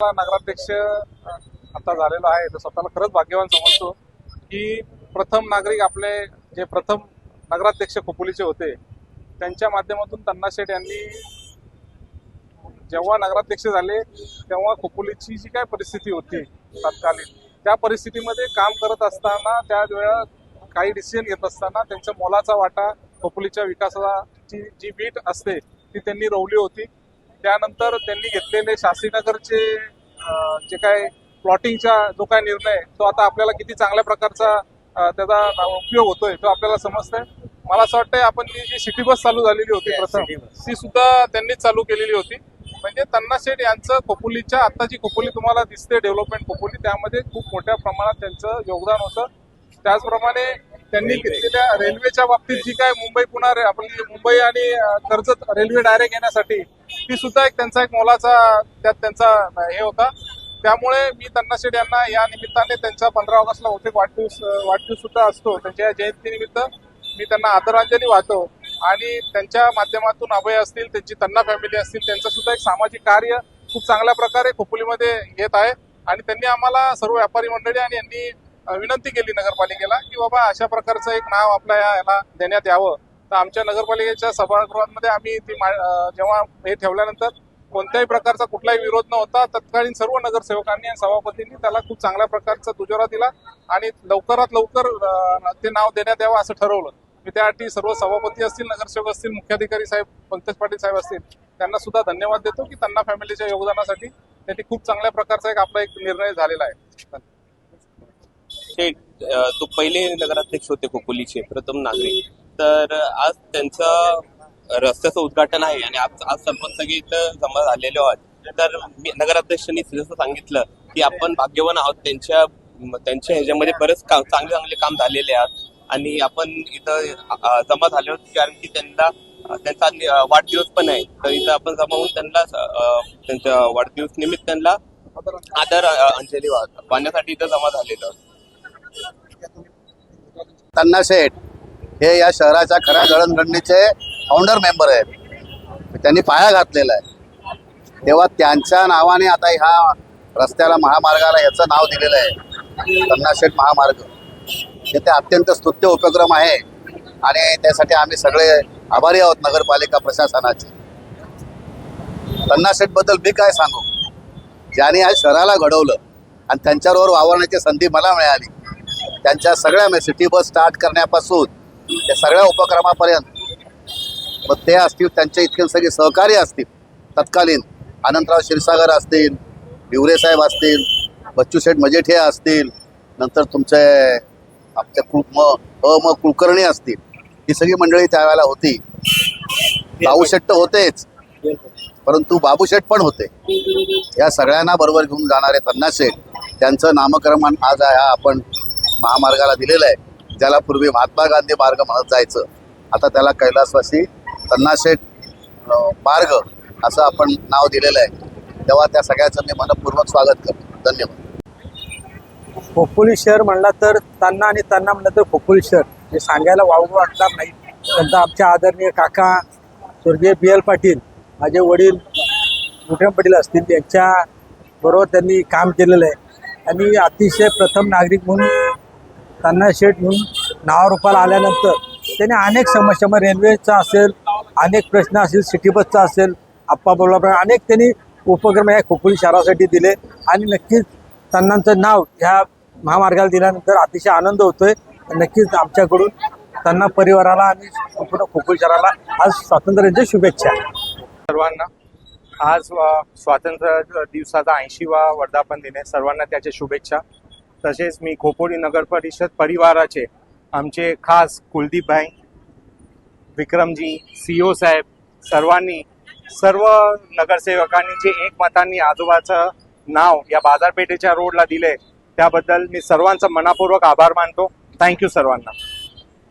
नगराध्यक्ष आता झालेलो आहे तर स्वतःला खरंच भाग्यवान समजतो की प्रथम नागरिक आपले जे प्रथम नगराध्यक्ष खोपोलीचे होते त्यांच्या माध्यमातून तन्ना शेठ यांनी जेव्हा नगराध्यक्ष झाले तेव्हा खोपोलीची जी काय परिस्थिती होती तत्कालीन त्या परिस्थितीमध्ये काम करत असताना त्यावेळेला काही डिसिजन घेत असताना त्यांच्या मोलाचा वाटा खोपोलीच्या विकासाची जी वीट असते ती त्यांनी रोवली होती। त्यानंतर त्यांनी घेतलेले शास्त्रीनगरचे जे काय प्लॉटिंगचा जो काय निर्णय तो आता आपल्याला किती चांगल्या प्रकारचा त्याचा उपयोग होतोय तो आपल्याला समजतंय। मला असं वाटतंय आपण जी सिटी बस चालू झालेली होती प्रथम ती सुद्धा त्यांनीच चालू केलेली होती। म्हणजे तन्ना शेठ यांचं खोपोलीच्या आता जी खोपोली तुम्हाला दिसते डेव्हलपमेंट खोपोली त्यामध्ये खूप मोठ्या प्रमाणात त्यांचं योगदान होतं। त्याचप्रमाणे त्यांनी घेतलेल्या रेल्वेच्या बाबतीत जी काय मुंबई पुणे आपली मुंबई आणि कर्जत रेल्वे डायरेक्ट येण्यासाठी ती सुद्धा एक त्यांचा एक मोलाचा त्यात त्यांचा हे होता। त्यामुळे मी तन्ना शेठ यांना या निमित्ताने त्यांचा 15 ऑगस्टला बहुतेक वाढदिवस सुद्धा असतो त्यांच्या जयंतीनिमित्त मी त्यांना आदरांजली वाहतो आणि त्यांच्या माध्यमातून अभय असतील त्यांची तन्ना फॅमिली असतील त्यांचं सुद्धा एक सामाजिक कार्य खूप चांगल्या प्रकारे खोपोलीमध्ये येत आहे। आणि त्यांनी आम्हाला सर्व व्यापारी मंडळी आणि यांनी विनंती केली नगरपालिकेला की बाबा अशा प्रकारचं एक नाव आपल्या याला देण्यात यावं। तर आमच्या नगरपालिकेच्या सभागृहांमध्ये आम्ही ती जेव्हा हे ठेवल्यानंतर कोणत्याही प्रकारचा कुठलाही विरोध न होता तत्कालीन सर्व नगरसेवकांनी आणि सभापतींनी त्याला खूप चांगल्या प्रकारचा दुजोरा दिला आणि लवकरात लवकर ते नाव देण्यात यावं असं ठरवलं। मी त्यासाठी सर्व सभापती असतील नगरसेवक असतील मुख्याधिकारी साहेब पंकज पाटील साहेब असतील त्यांना सुद्धा धन्यवाद देतो की तन्ना फॅमिलीच्या योगदानासाठी त्यांनी खूप चांगल्या प्रकारचा एक आपला एक निर्णय झालेला आहे। तो पहिले नगराध्यक्ष होते खोपोलीचे प्रथम नागरिक, तर आज त्यांचं रस्त्याचं उद्घाटन आहे आणि आज सरपंच सगळे इथं जमा झालेले आहोत। तर नगराध्यक्षांनी जसं सांगितलं की आपण भाग्यवान आहोत, त्यांच्या ह्याच्यामध्ये बरेच चांगले काम झालेले आहेत आणि आपण इथं जमा झाले आहोत कारण की त्यांचा वाढदिवस पण आहे। तर इथं आपण जमा होऊन त्यांना त्यांच्या वाढदिवस निमित्त त्यांना आदर अंजली वाहण्यासाठी इथं जमा झालेलो आहोत। तन्ना शेठ हे या शहराच्या खऱ्या जडणघडणीचे फाउंडर मेंबर आहेत। त्यांनी पाया घातलेला आहे तेव्हा त्यांच्या नावाने आता ह्या रस्त्याला महामार्गाला याचं नाव दिलेलं आहे तन्ना शेठ महामार्ग। हे ते अत्यंत स्तुत्य उपक्रम आहे आणि त्यासाठी आम्ही सगळे आभारी आहोत नगरपालिका प्रशासनाचे। तन्ना शेठ बद्दल मी काय सांगू, ज्यांनी या शहराला घडवलं आणि त्यांच्याबरोबर वावरण्याची संधी मला मिळाली। त्यांच्या सगळ्या सिटी बस स्टार्ट करण्यापासून त्या सगळ्या उपक्रमापर्यंत मग ते असतील त्यांचे इतके सगळे सहकारी असतील तत्कालीन अनंतराव क्षीरसागर असतील, बिवरे साहेब असतील, बच्चू शेठ मजेठे असतील, नंतर तुमचे आमच्या कुलकर्णी असतील, ही सगळी मंडळी त्यावेळेला होती। बाबू शेठ तर होतेच परंतु बाबू शेठ पण होते। या सगळ्यांना बरोबर घेऊन जाणारे तन्ना शेठ त्यांचं नामकरण आज आपण महामार्गाला दिलेलं आहे, ज्याला पूर्वी महात्मा गांधी मार्ग म्हणत जायचं आता त्याला कैलासवासी तन्ना शेठ मार्ग असं आपण नाव दिलेलं आहे। तेव्हा त्या सगळ्याचं मी मनपूर्वक स्वागत करतो। धन्यवाद। खोपोली शहर म्हणला तर तन्ना आणि तन्ना म्हणलं तर खोपोली शहर हे सांगायला वावगं वाटणार नाही। नंतर आमच्या आदरणीय काका स्वर्गीय BL पाटील, माझे वडील विक्रम पाटील असतील, त्यांच्या बरोबर त्यांनी काम केलेलं आहे आणि अतिशय प्रथम नागरिक म्हणून तन्ना शेठ म्हणून नावारूपाला आल्यानंतर त्यांनी अनेक समस्या मग रेल्वेचा असेल, अनेक प्रश्न असेल, सिटी बसचा असेल, आप्पा बोलला अनेक त्यांनी उपक्रम या खोपोली शहरासाठी दिले आणि नक्कीच तन्नांचं नाव ह्या महामार्गाला दिल्यानंतर अतिशय आनंद होतोय। नक्कीच आमच्याकडून तन्ना परिवाराला आणि संपूर्ण खोपोली शहराला आज स्वातंत्र्य दिनाच्या शुभेच्छा। सर्वांना आज स्वातंत्र्य दिवसाचा 80वा वर्धापन दिन आहे, सर्वांना त्याच्या शुभेच्छा। तसेच मी खोपोली नगर परिषद परिवाराचे आमचे खास कुलदीप भाई, विक्रमजी, CEO साहेब सर्वांनी सर्व नगरसेवकांनी जे एकमतांनी आजोबाचं नाव या बाजारपेठेच्या रोडला दिले त्याबद्दल मी सर्वांचा मनापूर्वक आभार मानतो। थँक्यू सर्वांना।